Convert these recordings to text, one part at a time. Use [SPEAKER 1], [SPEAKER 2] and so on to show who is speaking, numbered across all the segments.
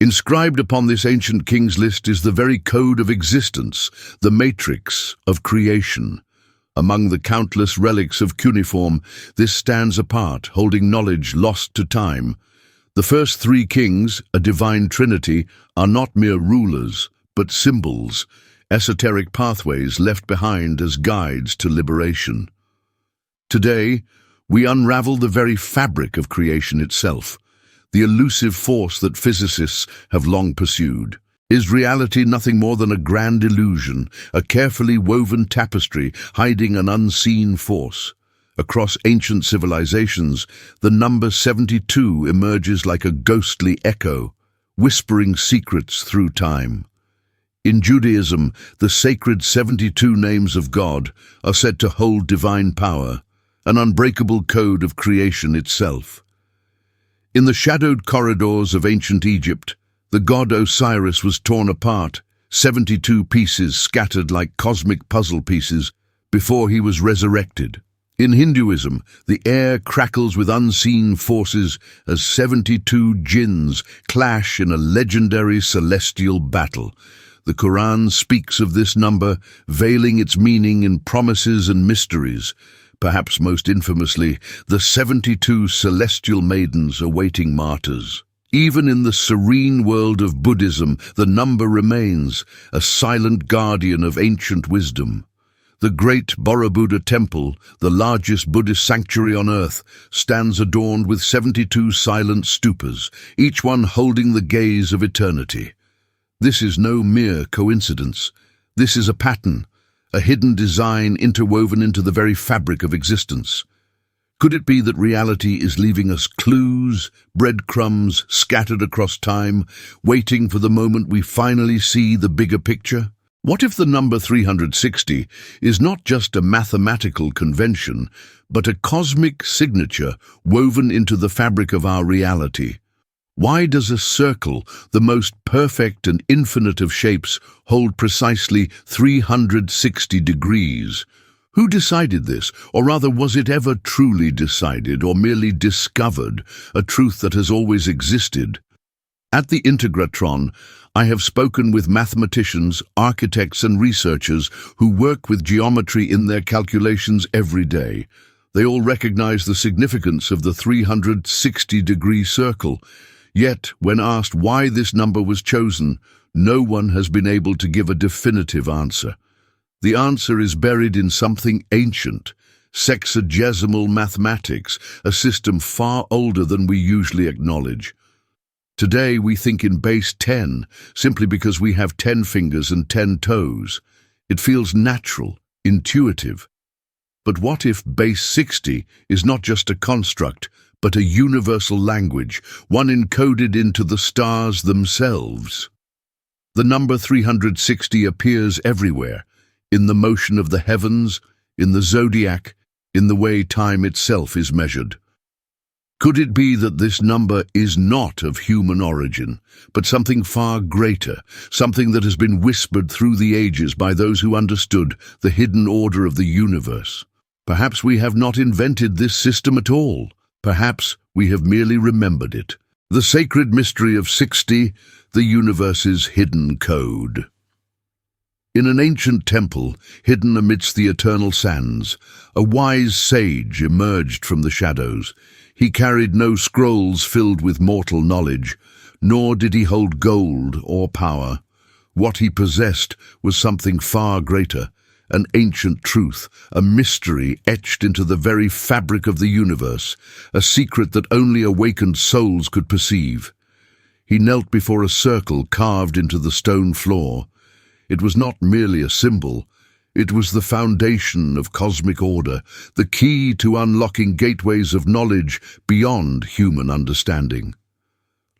[SPEAKER 1] Inscribed upon this ancient king's list is the very code of existence, the matrix of creation. Among the countless relics of cuneiform, this stands apart, holding knowledge lost to time. The first three kings, a divine trinity, are not mere rulers, but symbols, esoteric pathways left behind as guides to liberation. Today, we unravel the very fabric of creation itself, the elusive force that physicists have long pursued. Is reality nothing more than a grand illusion, a carefully woven tapestry hiding an unseen force? Across ancient civilizations, the number 72 emerges like a ghostly echo, whispering secrets through time. In Judaism, the sacred 72 names of God are said to hold divine power, an unbreakable code of creation itself. In the shadowed corridors of ancient Egypt, the god Osiris was torn apart, 72 pieces scattered like cosmic puzzle pieces, before he was resurrected. In Hinduism, the air crackles with unseen forces as 72 jinns clash in a legendary celestial battle. The Quran speaks of this number, veiling its meaning in promises and mysteries. Perhaps most infamously, the 72 celestial maidens awaiting martyrs. Even in the serene world of Buddhism, the number remains, a silent guardian of ancient wisdom. The great Borobuddha temple, the largest Buddhist sanctuary on earth, stands adorned with 72 silent stupas, each one holding the gaze of eternity. This is no mere coincidence. This is a pattern, a hidden design interwoven into the very fabric of existence. Could it be that reality is leaving us clues, breadcrumbs scattered across time, waiting for the moment we finally see the bigger picture? What if the number 360 is not just a mathematical convention, but a cosmic signature woven into the fabric of our reality? Why does a circle, the most perfect and infinite of shapes, hold precisely 360 degrees? Who decided this, or rather was it ever truly decided or merely discovered, a truth that has always existed? At the Integratron, I have spoken with mathematicians, architects and researchers who work with geometry in their calculations every day. They all recognize the significance of the 360-degree circle. Yet, when asked why this number was chosen, no one has been able to give a definitive answer. The answer is buried in something ancient, sexagesimal mathematics, a system far older than we usually acknowledge. Today we think in base 10, simply because we have 10 fingers and 10 toes. It feels natural, intuitive. But what if base 60 is not just a construct, but a universal language, one encoded into the stars themselves? The number 360 appears everywhere, in the motion of the heavens, in the zodiac, in the way time itself is measured. Could it be that this number is not of human origin, but something far greater, something that has been whispered through the ages by those who understood the hidden order of the universe? Perhaps we have not invented this system at all. Perhaps we have merely remembered it. The sacred mystery of 60, the universe's hidden code. In an ancient temple, hidden amidst the eternal sands, a wise sage emerged from the shadows. He carried no scrolls filled with mortal knowledge, nor did he hold gold or power. What he possessed was something far greater, an ancient truth, a mystery etched into the very fabric of the universe, a secret that only awakened souls could perceive. He knelt before a circle carved into the stone floor. It was not merely a symbol. It was the foundation of cosmic order, the key to unlocking gateways of knowledge beyond human understanding.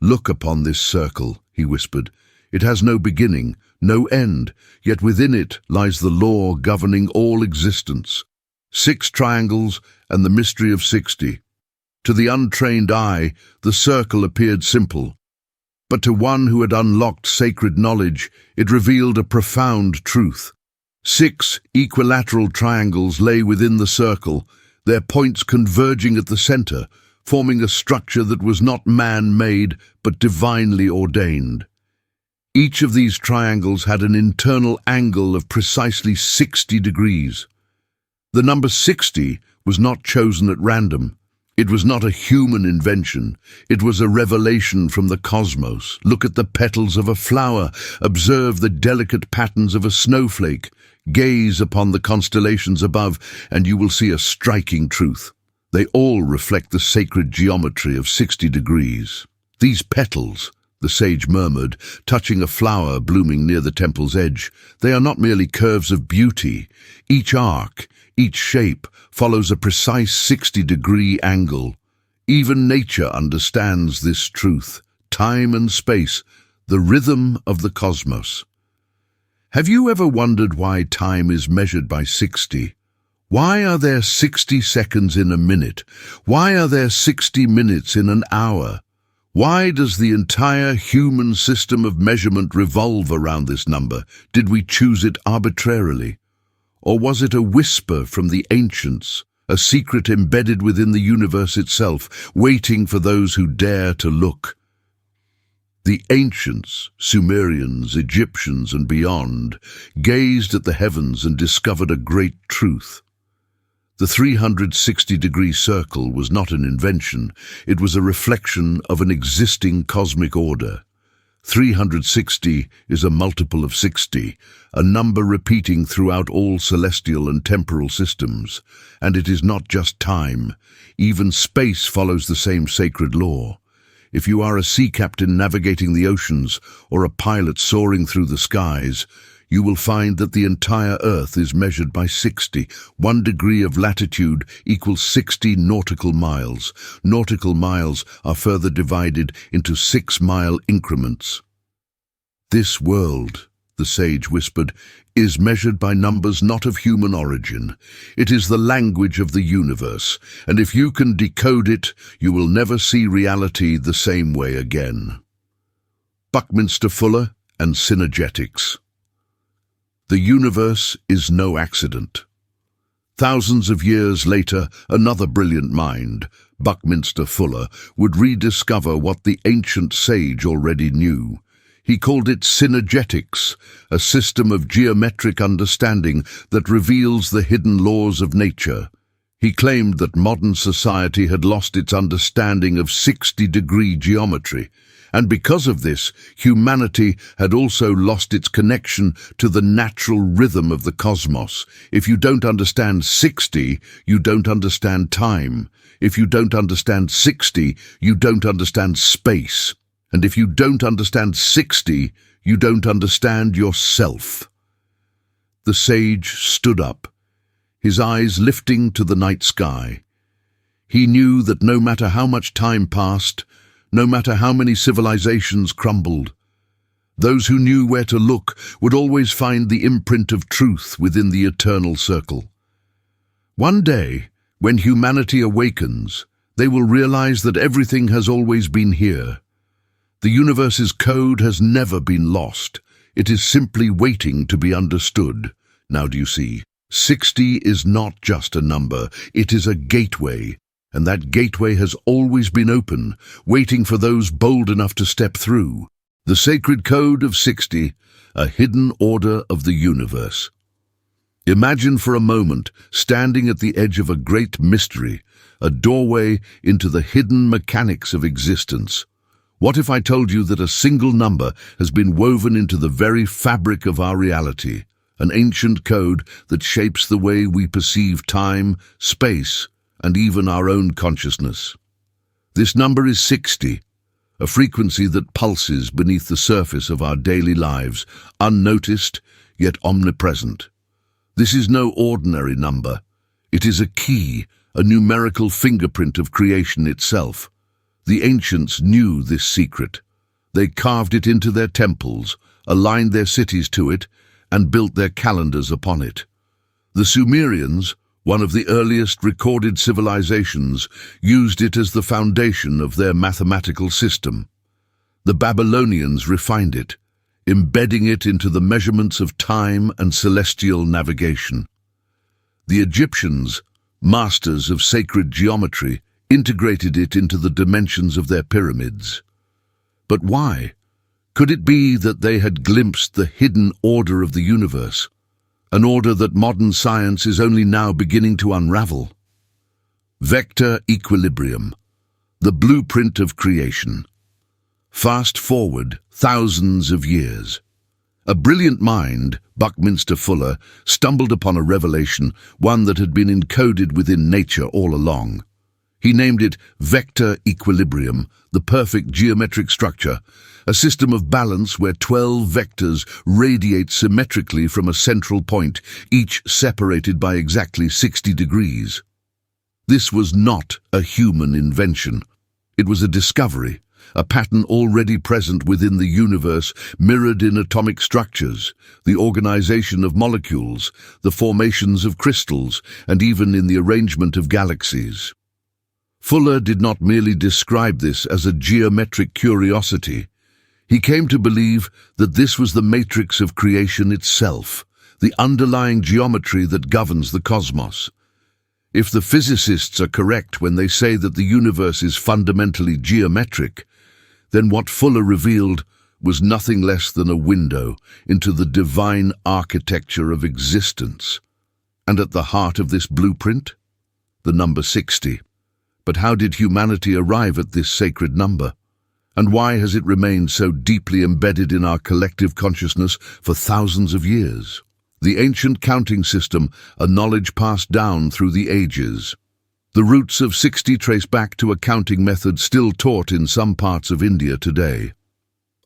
[SPEAKER 1] "Look upon this circle," he whispered. "It has no beginning, no end, yet within it lies the law governing all existence. 6 triangles and the mystery of 60. To the untrained eye, the circle appeared simple. But to one who had unlocked sacred knowledge, it revealed a profound truth. 6 equilateral triangles lay within the circle, their points converging at the center, forming a structure that was not man-made but divinely ordained. Each of these triangles had an internal angle of precisely 60 degrees. The number 60 was not chosen at random. It was not a human invention. It was a revelation from the cosmos. Look at the petals of a flower. Observe the delicate patterns of a snowflake. Gaze upon the constellations above, and you will see a striking truth. They all reflect the sacred geometry of 60 degrees. These petals, the sage murmured, touching a flower blooming near the temple's edge, they are not merely curves of beauty. Each arc, each shape, follows a precise 60-degree angle. Even nature understands this truth. Time and space, the rhythm of the cosmos. Have you ever wondered why time is measured by 60? Why are there 60 seconds in a minute? Why are there 60 minutes in an hour? Why does the entire human system of measurement revolve around this number? Did we choose it arbitrarily? Or was it a whisper from the ancients, a secret embedded within the universe itself, waiting for those who dare to look? The ancients, Sumerians, Egyptians, and beyond, gazed at the heavens and discovered a great truth. The 360-degree circle was not an invention, it was a reflection of an existing cosmic order. 360 is a multiple of 60, a number repeating throughout all celestial and temporal systems. And it is not just time. Even space follows the same sacred law. If you are a sea captain navigating the oceans or a pilot soaring through the skies, you will find that the entire Earth is measured by 60. 1 degree of latitude equals 60 nautical miles. Nautical miles are further divided into 6-mile increments. This world, the sage whispered, is measured by numbers not of human origin. It is the language of the universe, and if you can decode it, you will never see reality the same way again. Buckminster Fuller and Synergetics. The universe is no accident. Thousands of years later, another brilliant mind, Buckminster Fuller, would rediscover what the ancient sage already knew. He called it synergetics, a system of geometric understanding that reveals the hidden laws of nature. He claimed that modern society had lost its understanding of 60-degree geometry, and because of this, humanity had also lost its connection to the natural rhythm of the cosmos. If you don't understand 60, you don't understand time. If you don't understand 60, you don't understand space. And if you don't understand 60, you don't understand yourself. The sage stood up, his eyes lifting to the night sky. He knew that no matter how much time passed, no matter how many civilizations crumbled, those who knew where to look would always find the imprint of truth within the eternal circle. One day, when humanity awakens, they will realize that everything has always been here. The universe's code has never been lost. It is simply waiting to be understood. Now do you see? 60 is not just a number, it is a gateway. And that gateway has always been open, waiting for those bold enough to step through. The sacred code of 60, a hidden order of the universe. Imagine for a moment standing at the edge of a great mystery, a doorway into the hidden mechanics of existence. What if I told you that a single number has been woven into the very fabric of our reality, an ancient code that shapes the way we perceive time, space, and even our own consciousness? This number is 60, a frequency that pulses beneath the surface of our daily lives, unnoticed yet omnipresent. This is no ordinary number. It is a key, a numerical fingerprint of creation itself. The ancients knew this secret. They carved it into their temples, aligned their cities to it, and built their calendars upon it. The Sumerians, one of the earliest recorded civilizations, used it as the foundation of their mathematical system. The Babylonians refined it, embedding it into the measurements of time and celestial navigation. The Egyptians, masters of sacred geometry, integrated it into the dimensions of their pyramids. But why? Could it be that they had glimpsed the hidden order of the universe, an order that modern science is only now beginning to unravel? Vector equilibrium, the blueprint of creation. Fast forward thousands of years. A brilliant mind, Buckminster Fuller, stumbled upon a revelation, one that had been encoded within nature all along. He named it vector equilibrium, the perfect geometric structure, a system of balance where 12 vectors radiate symmetrically from a central point, each separated by exactly 60 degrees. This was not a human invention. It was a discovery, a pattern already present within the universe, mirrored in atomic structures, the organization of molecules, the formations of crystals, and even in the arrangement of galaxies. Fuller did not merely describe this as a geometric curiosity. He came to believe that this was the matrix of creation itself, the underlying geometry that governs the cosmos. If the physicists are correct when they say that the universe is fundamentally geometric, then what Fuller revealed was nothing less than a window into the divine architecture of existence. And at the heart of this blueprint, the number 60. But how did humanity arrive at this sacred number? And why has it remained so deeply embedded in our collective consciousness for thousands of years? The ancient counting system, a knowledge passed down through the ages. The roots of 60 trace back to a counting method still taught in some parts of India today.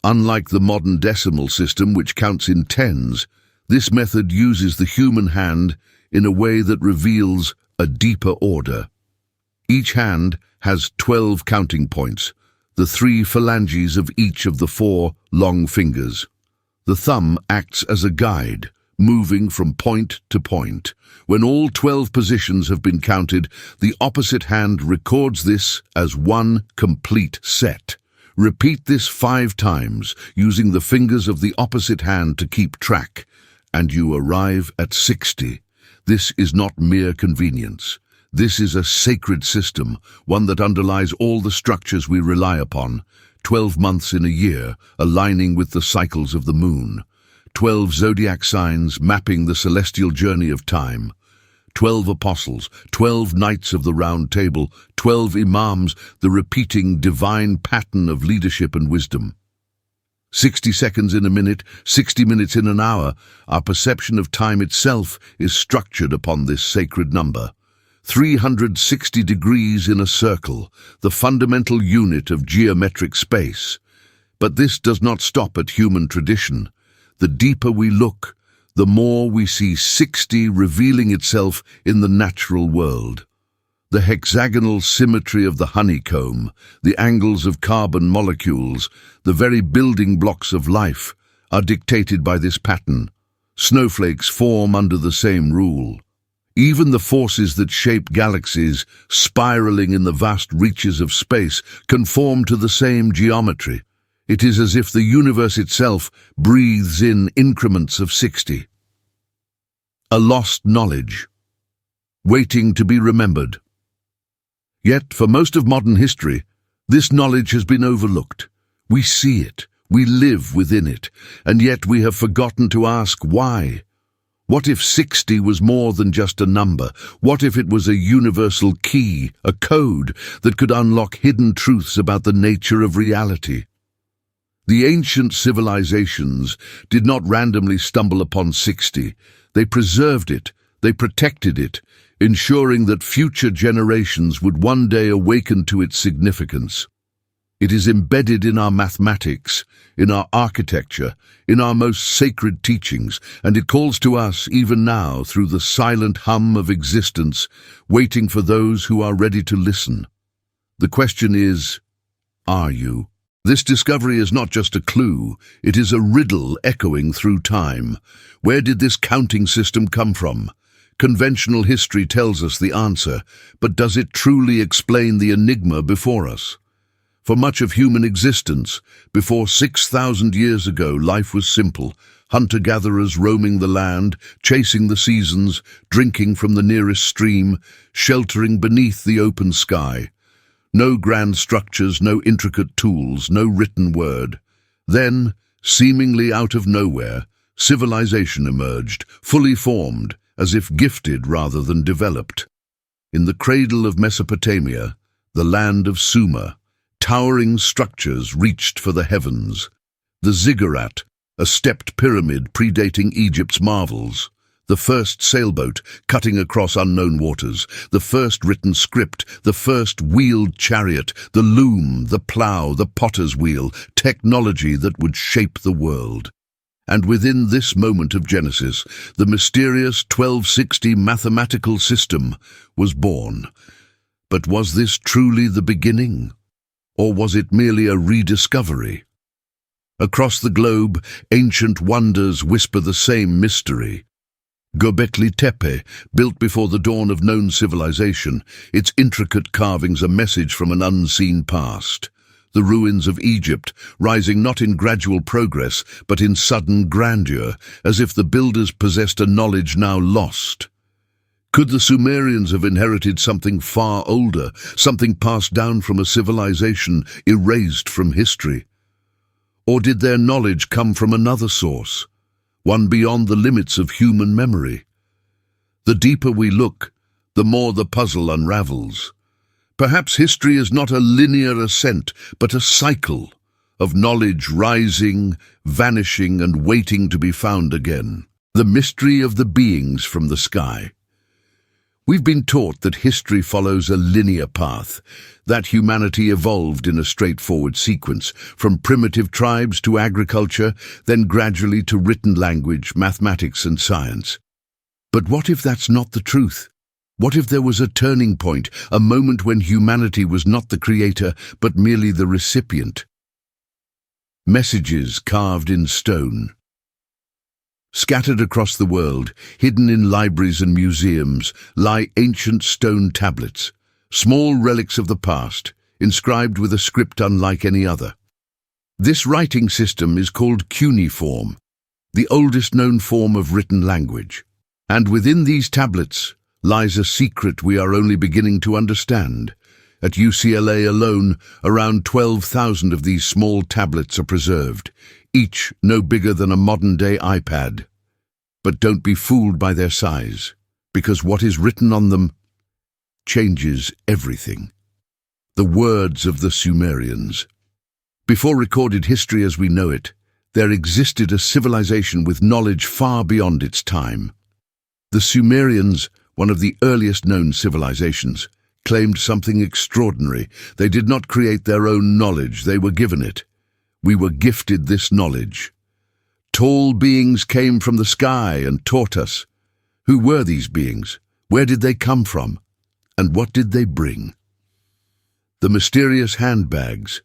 [SPEAKER 1] Unlike the modern decimal system, which counts in tens, this method uses the human hand in a way that reveals a deeper order. Each hand has 12 counting points, the 3 phalanges of each of the 4 long fingers. The thumb acts as a guide, moving from point to point. When all 12 positions have been counted, the opposite hand records this as one complete set. Repeat this 5 times, using the fingers of the opposite hand to keep track, and you arrive at 60. This is not mere convenience. This is a sacred system, one that underlies all the structures we rely upon. 12 months in a year, aligning with the cycles of the moon. 12 zodiac signs mapping the celestial journey of time. 12 apostles, 12 knights of the Round Table, 12 imams, the repeating divine pattern of leadership and wisdom. 60 seconds in a minute, 60 minutes in an hour, our perception of time itself is structured upon this sacred number. 360 degrees in a circle, the fundamental unit of geometric space. But this does not stop at human tradition. The deeper we look, the more we see 60 revealing itself in the natural world. The hexagonal symmetry of the honeycomb, the angles of carbon molecules, the very building blocks of life, are dictated by this pattern. Snowflakes form under the same rule. Even the forces that shape galaxies, spiraling in the vast reaches of space, conform to the same geometry. It is as if the universe itself breathes in increments of 60. A lost knowledge, waiting to be remembered. Yet, for most of modern history, this knowledge has been overlooked. We see it, we live within it, and yet we have forgotten to ask why. What if 60 was more than just a number? What if it was a universal key, a code that could unlock hidden truths about the nature of reality? The ancient civilizations did not randomly stumble upon 60. They preserved it, they protected it, ensuring that future generations would one day awaken to its significance. It is embedded in our mathematics, in our architecture, in our most sacred teachings, and it calls to us even now through the silent hum of existence, waiting for those who are ready to listen. The question is, are you? This discovery is not just a clue, it is a riddle echoing through time. Where did this counting system come from? Conventional history tells us the answer, but does it truly explain the enigma before us? For much of human existence, before 6,000 years ago, life was simple. Hunter-gatherers roaming the land, chasing the seasons, drinking from the nearest stream, sheltering beneath the open sky. No grand structures, no intricate tools, no written word. Then, seemingly out of nowhere, civilization emerged, fully formed, as if gifted rather than developed. In the cradle of Mesopotamia, the land of Sumer, towering structures reached for the heavens. The ziggurat, a stepped pyramid predating Egypt's marvels. The first sailboat cutting across unknown waters, the first written script, the first wheeled chariot, the loom, the plough, the potter's wheel, technology that would shape the world. And within this moment of Genesis, the mysterious 1260 mathematical system was born. But was this truly the beginning? Or was it merely a rediscovery? Across the globe, ancient wonders whisper the same mystery. Göbekli Tepe, built before the dawn of known civilization, its intricate carvings a message from an unseen past. The ruins of Egypt, rising not in gradual progress, but in sudden grandeur, as if the builders possessed a knowledge now lost. Could the Sumerians have inherited something far older, something passed down from a civilization erased from history? Or did their knowledge come from another source, one beyond the limits of human memory? The deeper we look, the more the puzzle unravels. Perhaps history is not a linear ascent, but a cycle of knowledge rising, vanishing, and waiting to be found again. The mystery of the beings from the sky. We've been taught that history follows a linear path, that humanity evolved in a straightforward sequence, from primitive tribes to agriculture, then gradually to written language, mathematics, and science. But what if that's not the truth? What if there was a turning point, a moment when humanity was not the creator, but merely the recipient? Messages carved in stone. Scattered across the world, hidden in libraries and museums, lie ancient stone tablets, small relics of the past, inscribed with a script unlike any other. This writing system is called cuneiform, the oldest known form of written language. And within these tablets lies a secret we are only beginning to understand. At UCLA alone, around 12,000 of these small tablets are preserved, each no bigger than a modern-day iPad. But don't be fooled by their size, because what is written on them changes everything. The words of the Sumerians. Before recorded history as we know it, there existed a civilization with knowledge far beyond its time. The Sumerians, one of the earliest known civilizations, claimed something extraordinary. They did not create their own knowledge, they were given it. We were gifted this knowledge. Tall beings came from the sky and taught us. Who were these beings? Where did they come from? And what did they bring? The mysterious handbags.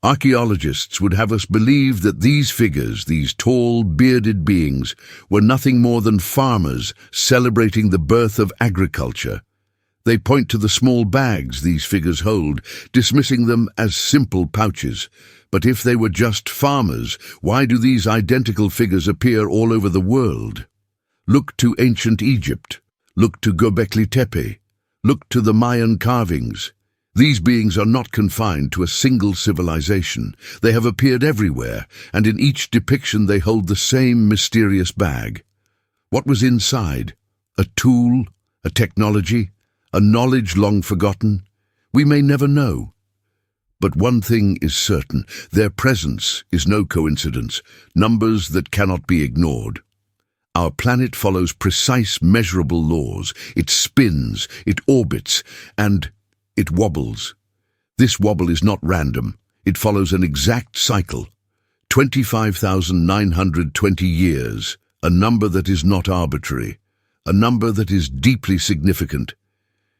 [SPEAKER 1] Archaeologists would have us believe that these figures, these tall, bearded beings, were nothing more than farmers celebrating the birth of agriculture. They point to the small bags these figures hold, dismissing them as simple pouches. But if they were just farmers, why do these identical figures appear all over the world? Look to ancient Egypt. Look to Göbekli Tepe. Look to the Mayan carvings. These beings are not confined to a single civilization. They have appeared everywhere, and in each depiction they hold the same mysterious bag. What was inside? A tool? A technology? A knowledge long forgotten? We may never know. But one thing is certain, their presence is no coincidence, numbers that cannot be ignored. Our planet follows precise, measurable laws. It spins, it orbits, and it wobbles. This wobble is not random. It follows an exact cycle. 25,920 years, a number that is not arbitrary, a number that is deeply significant.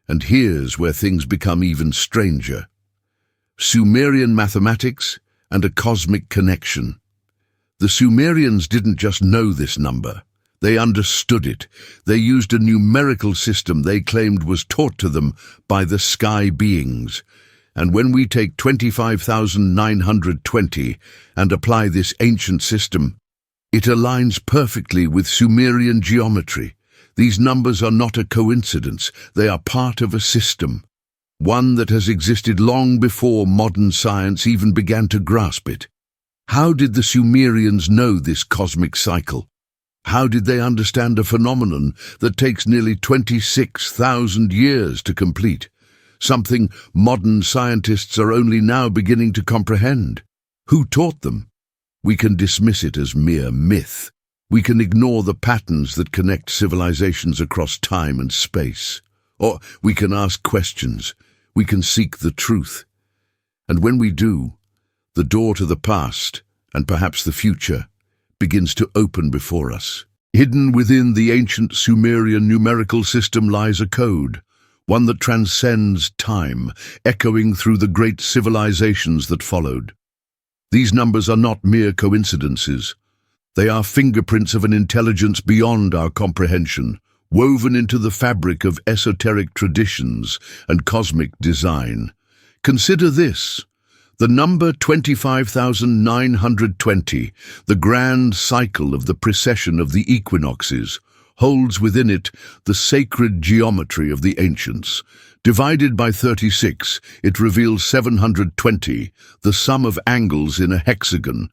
[SPEAKER 1] And here's where things become even stranger. Sumerian mathematics and a cosmic connection. The Sumerians didn't just know this number. They understood it. They used a numerical system they claimed was taught to them by the sky beings. And when we take 25,920 and apply this ancient system, it aligns perfectly with Sumerian geometry. These numbers are not a coincidence. They are part of a system. one that has existed long before modern science even began to grasp it. How did the Sumerians know this cosmic cycle? How did they understand a phenomenon that takes nearly 26,000 years to complete? Something modern scientists are only now beginning to comprehend. Who taught them? We can dismiss it as mere myth. We can ignore the patterns that connect civilizations across time and space. Or we can ask questions. We can seek the truth. And when we do, the door to the past, and perhaps the future, begins to open before us. Hidden within the ancient Sumerian numerical system lies a code, one that transcends time, echoing through the great civilizations that followed. These numbers are not mere coincidences. They are fingerprints of an intelligence beyond our comprehension, woven into the fabric of esoteric traditions and cosmic design. Consider this. The number 25,920, the grand cycle of the precession of the equinoxes, holds within it the sacred geometry of the ancients. Divided by 36, it reveals 720, the sum of angles in a hexagon.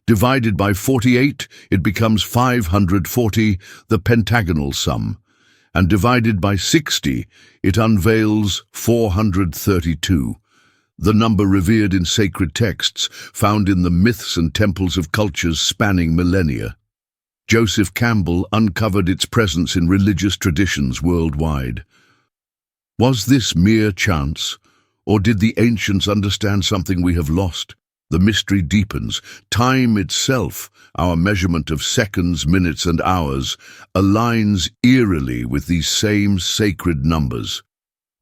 [SPEAKER 1] Divided by 48, it becomes 540, the pentagonal sum. And divided by 60, it unveils 432. The number revered in sacred texts, found in the myths and temples of cultures spanning millennia. Joseph Campbell uncovered its presence in religious traditions worldwide. Was this mere chance, or did the ancients understand something we have lost? The mystery deepens. Time itself, our measurement of seconds, minutes, and hours, aligns eerily with these same sacred numbers.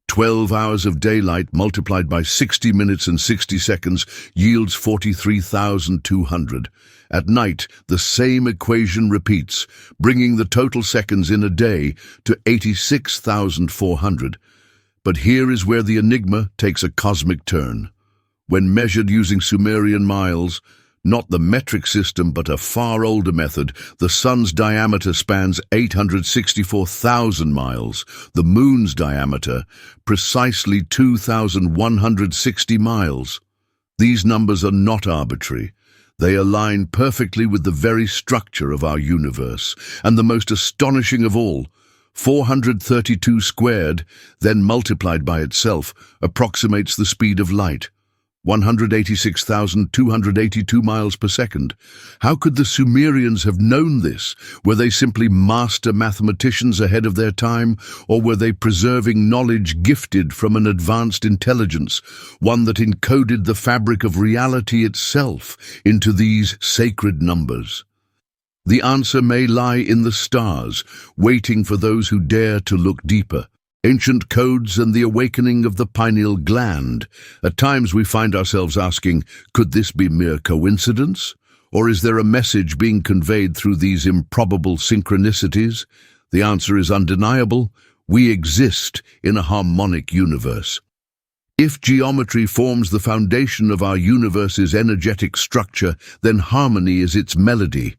[SPEAKER 1] 12 hours of daylight multiplied by 60 minutes and 60 seconds yields 43,200. At night, the same equation repeats, bringing the total seconds in a day to 86,400. But here is where the enigma takes a cosmic turn. When measured using Sumerian miles, not the metric system but a far older method, the sun's diameter spans 864,000 miles, the moon's diameter precisely 2,160 miles. These numbers are not arbitrary. They align perfectly with the very structure of our universe. And the most astonishing of all, 432 squared, then multiplied by itself, approximates the speed of light. 186,282 miles per second. How could the Sumerians have known this? Were they simply master mathematicians ahead of their time, or were they preserving knowledge gifted from an advanced intelligence, one that encoded the fabric of reality itself into these sacred numbers? The answer may lie in the stars, waiting for those who dare to look deeper. Ancient codes and the awakening of the pineal gland. At times we find ourselves asking, could this be mere coincidence? Or is there a message being conveyed through these improbable synchronicities? The answer is undeniable. We exist in a harmonic universe. If geometry forms the foundation of our universe's energetic structure, then harmony is its melody.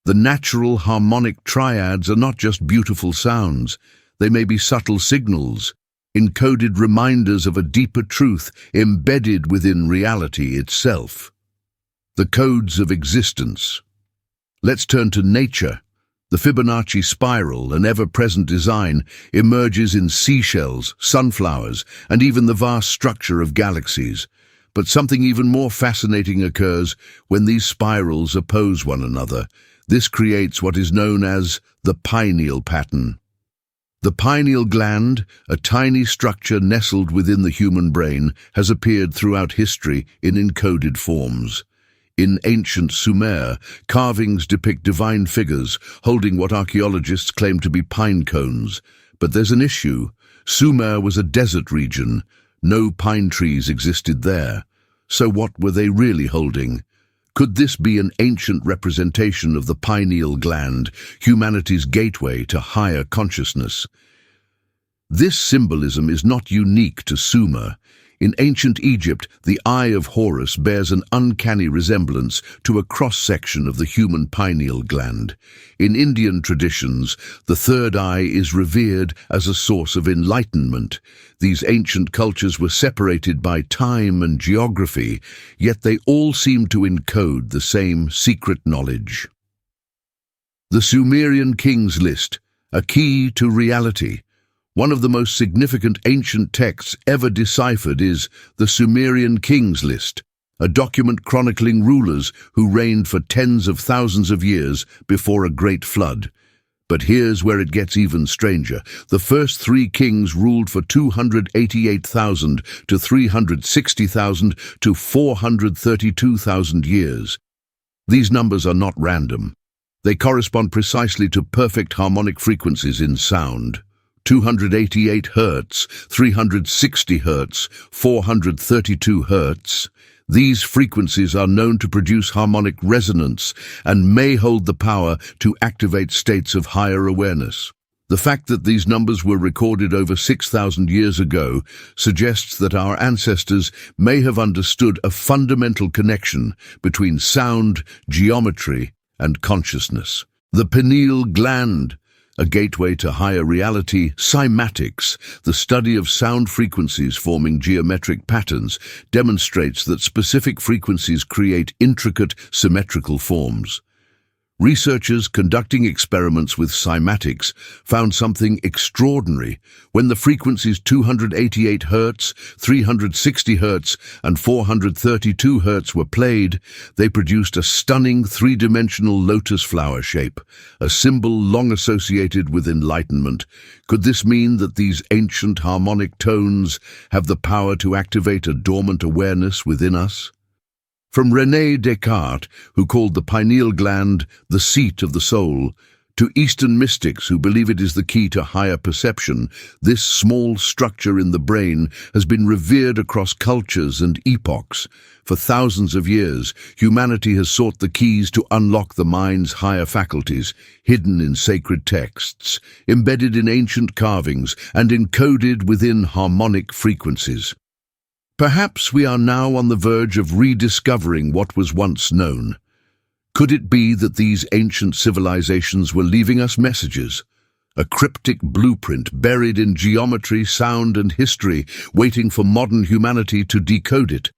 [SPEAKER 1] The natural harmonic triads are not just beautiful sounds. They may be subtle signals, encoded reminders of a deeper truth embedded within reality itself. The codes of existence. Let's turn to nature. The Fibonacci spiral, an ever-present design, emerges in seashells, sunflowers, and even the vast structure of galaxies. But something even more fascinating occurs when these spirals oppose one another. This creates what is known as the pineal pattern. The pineal gland, a tiny structure nestled within the human brain, has appeared throughout history in encoded forms. In ancient Sumer, carvings depict divine figures holding what archaeologists claim to be pine cones. But there's an issue. Sumer was a desert region. No pine trees existed there. So what were they really holding? Could this be an ancient representation of the pineal gland, humanity's gateway to higher consciousness? This symbolism is not unique to Sumer. In ancient Egypt, the eye of Horus bears an uncanny resemblance to a cross-section of the human pineal gland. In Indian traditions, the third eye is revered as a source of enlightenment. These ancient cultures were separated by time and geography, yet they all seem to encode the same secret knowledge. The Sumerian Kings List, a key to reality. One of the most significant ancient texts ever deciphered is the Sumerian Kings List, a document chronicling rulers who reigned for tens of thousands of years before a great flood. But here's where it gets even stranger. The first three kings ruled for 288,000 to 360,000 to 432,000 years. These numbers are not random. They correspond precisely to perfect harmonic frequencies in sound. 288 Hz, 360 Hz, 432 Hz. These frequencies are known to produce harmonic resonance and may hold the power to activate states of higher awareness. The fact that these numbers were recorded over 6,000 years ago suggests that our ancestors may have understood a fundamental connection between sound, geometry, and consciousness. The pineal gland, a gateway to higher reality. Cymatics, the study of sound frequencies forming geometric patterns, demonstrates that specific frequencies create intricate, symmetrical forms. Researchers conducting experiments with cymatics found something extraordinary. When the frequencies 288 Hz, 360 Hz, and 432 Hz were played, they produced a stunning three-dimensional lotus flower shape, a symbol long associated with enlightenment. Could this mean that these ancient harmonic tones have the power to activate a dormant awareness within us? From René Descartes, who called the pineal gland the seat of the soul, to Eastern mystics who believe it is the key to higher perception, this small structure in the brain has been revered across cultures and epochs. For thousands of years, humanity has sought the keys to unlock the mind's higher faculties, hidden in sacred texts, embedded in ancient carvings, and encoded within harmonic frequencies. Perhaps we are now on the verge of rediscovering what was once known. Could it be that these ancient civilizations were leaving us messages? A cryptic blueprint buried in geometry, sound, and history, waiting for modern humanity to decode it.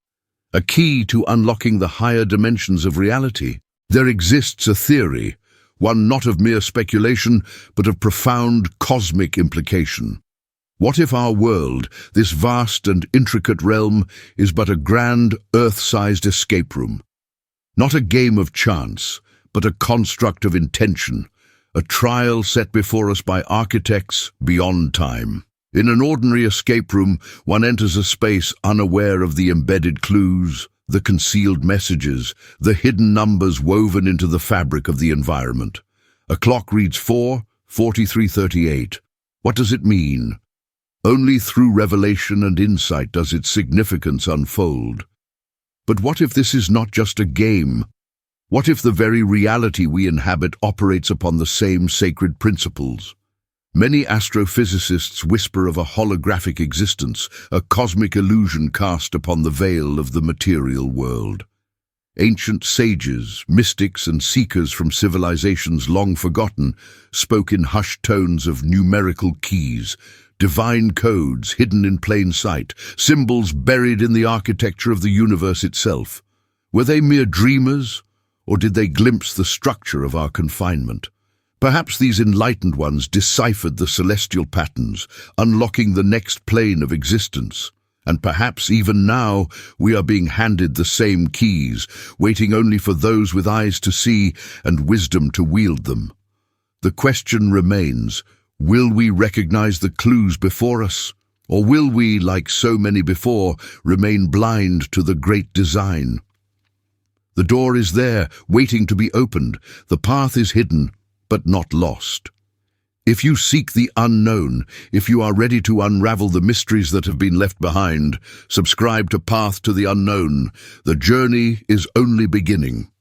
[SPEAKER 1] A key to unlocking the higher dimensions of reality. There exists a theory, one not of mere speculation, but of profound cosmic implication. What if our world, this vast and intricate realm, is but a grand, earth-sized escape room? Not a game of chance, but a construct of intention, a trial set before us by architects beyond time. In an ordinary escape room, one enters a space unaware of the embedded clues, the concealed messages, the hidden numbers woven into the fabric of the environment. A clock reads 4:43:38. What does it mean? Only through revelation and insight does its significance unfold. But what if this is not just a game? What if the very reality we inhabit operates upon the same sacred principles? Many astrophysicists whisper of a holographic existence, a cosmic illusion cast upon the veil of the material world. Ancient sages, mystics, and seekers from civilizations long forgotten spoke in hushed tones of numerical keys, divine codes hidden in plain sight, symbols buried in the architecture of the universe itself. Were they mere dreamers, or did they glimpse the structure of our confinement? Perhaps these enlightened ones deciphered the celestial patterns, unlocking the next plane of existence. And perhaps even now we are being handed the same keys, waiting only for those with eyes to see and wisdom to wield them. The question remains, will we recognize the clues before us? Or will we, like so many before, remain blind to the great design? The door is there, waiting to be opened. The path is hidden, but not lost. If you seek the unknown, if you are ready to unravel the mysteries that have been left behind, subscribe to Path to the Unknown. The journey is only beginning.